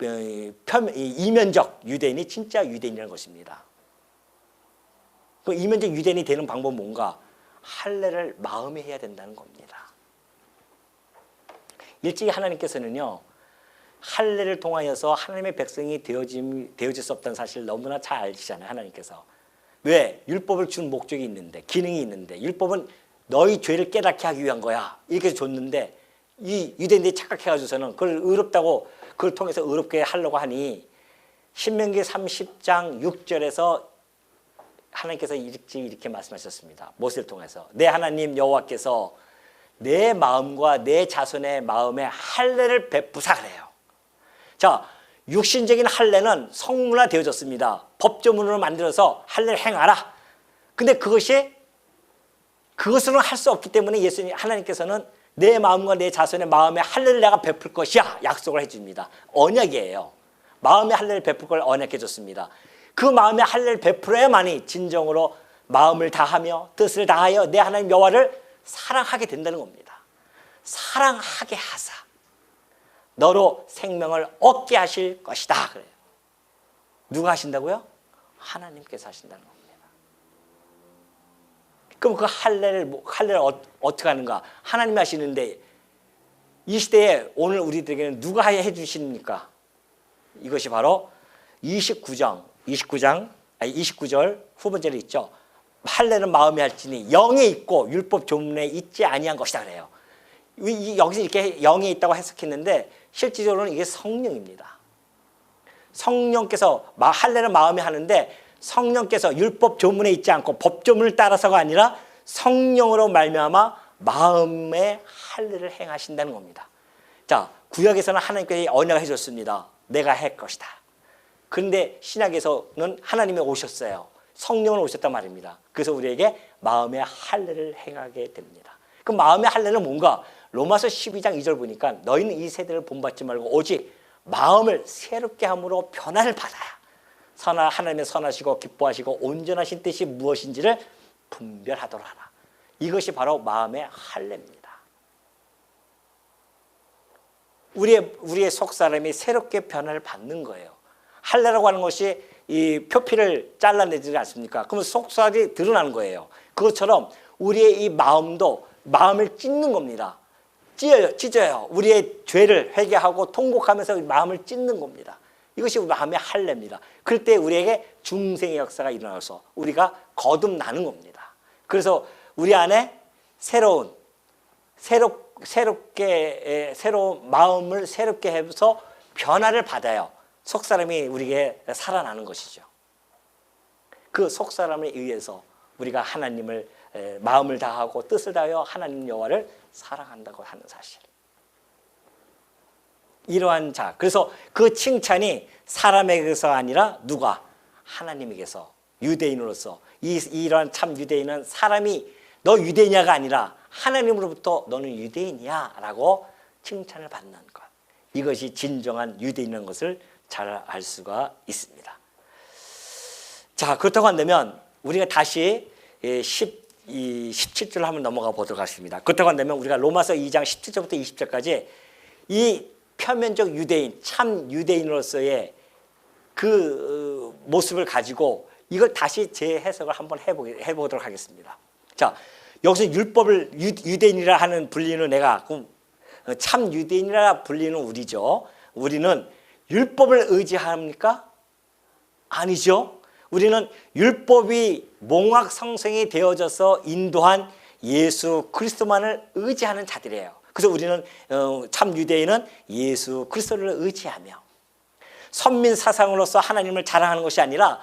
이면적 유대인이 진짜 유대인이라는 것입니다. 그 이면적 유대인이 되는 방법은 뭔가? 할례를 마음에 해야 된다는 겁니다. 일찍이 하나님께서는요, 할례를 통하여서 하나님의 백성이 되어질 수 없다는 사실을 너무나 잘 아시잖아요. 하나님께서. 왜? 율법을 준 목적이 있는데, 기능이 있는데, 율법은 너희 죄를 깨닫게 하기 위한 거야. 이렇게 줬는데 이 유대인들이 착각해가지고서는 그걸 의롭다고, 그걸 통해서 의롭게 하려고 하니 신명기 30장 6절에서 하나님께서 이렇게 말씀하셨습니다. 모세를 통해서 내 하나님 여호와께서 내 마음과 내 자손의 마음에 할례를 베푸사 그래요. 자, 육신적인 할례는 성문화되어졌습니다. 법조문으로 만들어서 할례를 행하라. 근데 그것으로는 할 수 없기 때문에 하나님께서는 내 마음과 내 자손의 마음에 할례를 내가 베풀 것이야 약속을 해줍니다. 언약이에요. 마음의 할례를 베풀 걸 언약해 줬습니다. 그 마음의 할례를 베풀어야만이 진정으로 마음을 다하며 뜻을 다하여 내 하나님 여호와를 사랑하게 된다는 겁니다. 사랑하게 하사 너로 생명을 얻게 하실 것이다. 그래요. 누가 하신다고요? 하나님께서 하신다는 겁니다. 그럼 그 할례를 어떻게 하는가? 하나님이 하시는데 이 시대에 오늘 우리들에게는 누가 해주십니까? 이것이 바로 29절 후반절에 있죠. 할례는 마음에 할지니 영에 있고 율법 조문에 있지 아니한 것이다 그래요. 여기서 이렇게 영에 있다고 해석했는데 실질적으로는 이게 성령입니다. 성령께서 할례는 마음에 하는데 성령께서 율법 조문에 있지 않고 법 조문을 따라서가 아니라 성령으로 말미암아 마음의 할례를 행하신다는 겁니다. 자, 구약에서는 하나님께서 언약을 해줬습니다. 내가 할 것이다. 그런데 신약에서는 하나님이 오셨어요. 성령을 오셨단 말입니다. 그래서 우리에게 마음의 할례를 행하게 됩니다. 그 마음의 할례는 뭔가? 로마서 12장 2절 보니까 너희는 이 세대를 본받지 말고 오직 마음을 새롭게 함으로 변화를 받아야 하나님의 선하시고 기뻐하시고 온전하신 뜻이 무엇인지를 분별하도록 하라. 이것이 바로 마음의 할례입니다. 우리의 속사람이 새롭게 변화를 받는 거예요. 할례라고 하는 것이 이 표피를 잘라내지 않습니까? 그러면 속살이 드러나는 거예요. 그것처럼 우리의 이 마음도 마음을 찢는 겁니다. 찢어요. 우리의 죄를 회개하고 통곡하면서 마음을 찢는 겁니다. 이것이 마음의 할례입니다. 그럴 때 우리에게 중생의 역사가 일어나서 우리가 거듭나는 겁니다. 그래서 우리 안에 새로운 마음을 새롭게 해서 변화를 받아요. 속사람이 우리에게 살아나는 것이죠. 그 속사람에 의해서 우리가 하나님을 마음을 다하고 뜻을 다하여 하나님 여호와를 사랑한다고 하는 사실. 이러한 자, 그래서 그 칭찬이 사람에게서 아니라 누가? 하나님에게서, 유대인으로서 이러한 참 유대인은 사람이 너 유대인이야가 아니라 하나님으로부터 너는 유대인이야 라고 칭찬을 받는 것. 이것이 진정한 유대인이라는 것을 잘 알 수가 있습니다. 자, 그렇다고 한다면 우리가 다시 17절로 한번 넘어가 보도록 하겠습니다. 그렇다고 한다면 우리가 로마서 2장 17절부터 20절까지 이 표면적 유대인, 참 유대인으로서의 그 모습을 가지고 이걸 다시 재해석을 한번 해보도록 하겠습니다. 자, 여기서 율법을 유대인이라 하는 분리는 내가 참 유대인이라 불리는 우리죠. 우리는 율법을 의지합니까? 아니죠. 우리는 율법이 몽학성성이 되어져서 인도한 예수 그리스도만을 의지하는 자들이에요. 그래서 우리는 참 유대인은 예수 그리스도를 의지하며 선민 사상으로서 하나님을 자랑하는 것이 아니라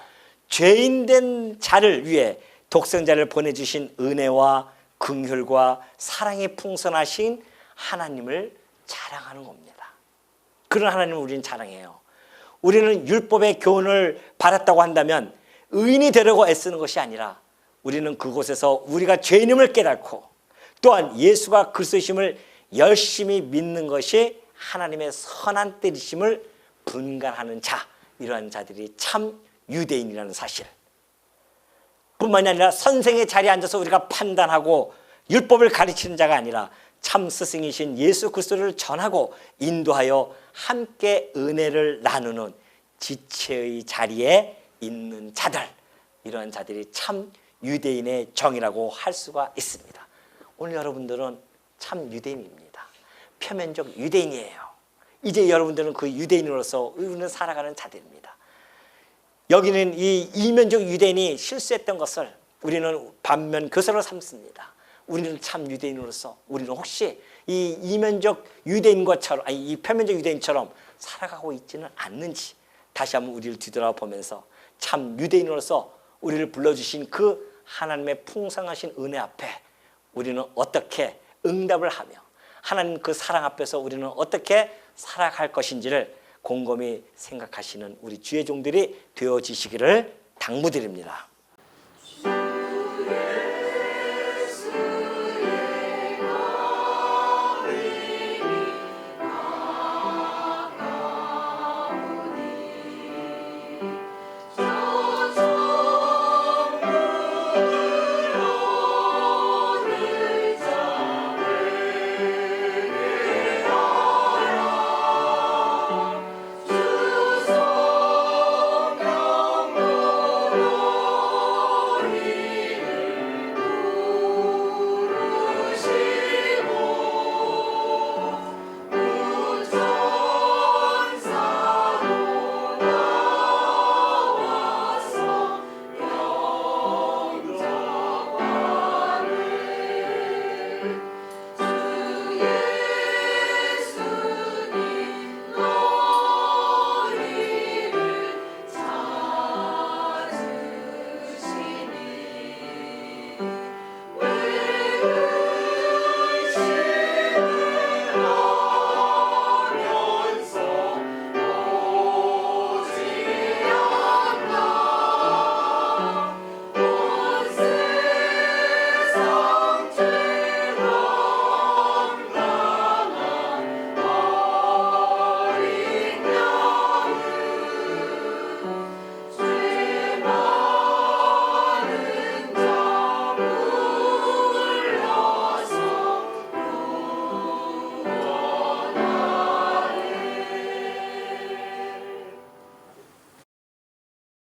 죄인된 자를 위해 독생자를 보내주신 은혜와 긍휼과 사랑이 풍성하신 하나님을 자랑하는 겁니다. 그런 하나님을 우리는 자랑해요. 우리는 율법의 교훈을 받았다고 한다면 의인이 되려고 애쓰는 것이 아니라 우리는 그곳에서 우리가 죄인임을 깨닫고 또한 예수가 그리스도심을 열심히 믿는 것이 하나님의 선한 뜻이심을 분간하는 자, 이러한 자들이 참 유대인이라는 사실. 뿐만이 아니라 선생의 자리에 앉아서 우리가 판단하고 율법을 가르치는 자가 아니라 참 스승이신 예수 그리스도를 전하고 인도하여 함께 은혜를 나누는 지체의 자리에 있는 자들, 이러한 자들이 참 유대인의 정이라고 할 수가 있습니다. 오늘 여러분들은 참 유대인입니다. 표면적 유대인이에요. 이제 여러분들은 그 유대인으로서 우리는 살아가는 자들입니다. 여기는 이 이면적 유대인이 실수했던 것을 우리는 반면 교사로 삼습니다. 우리는 참 유대인으로서 우리는 혹시 이 이면적 유대인과처럼, 아니 이 표면적 유대인처럼 살아가고 있지는 않는지 다시 한번 우리를 뒤돌아보면서 참 유대인으로서 우리를 불러주신 그 하나님의 풍성하신 은혜 앞에 우리는 어떻게 응답을 하며 하나님 그 사랑 앞에서 우리는 어떻게 살아갈 것인지를 곰곰이 생각하시는 우리 주의 종들이 되어지시기를 당부드립니다.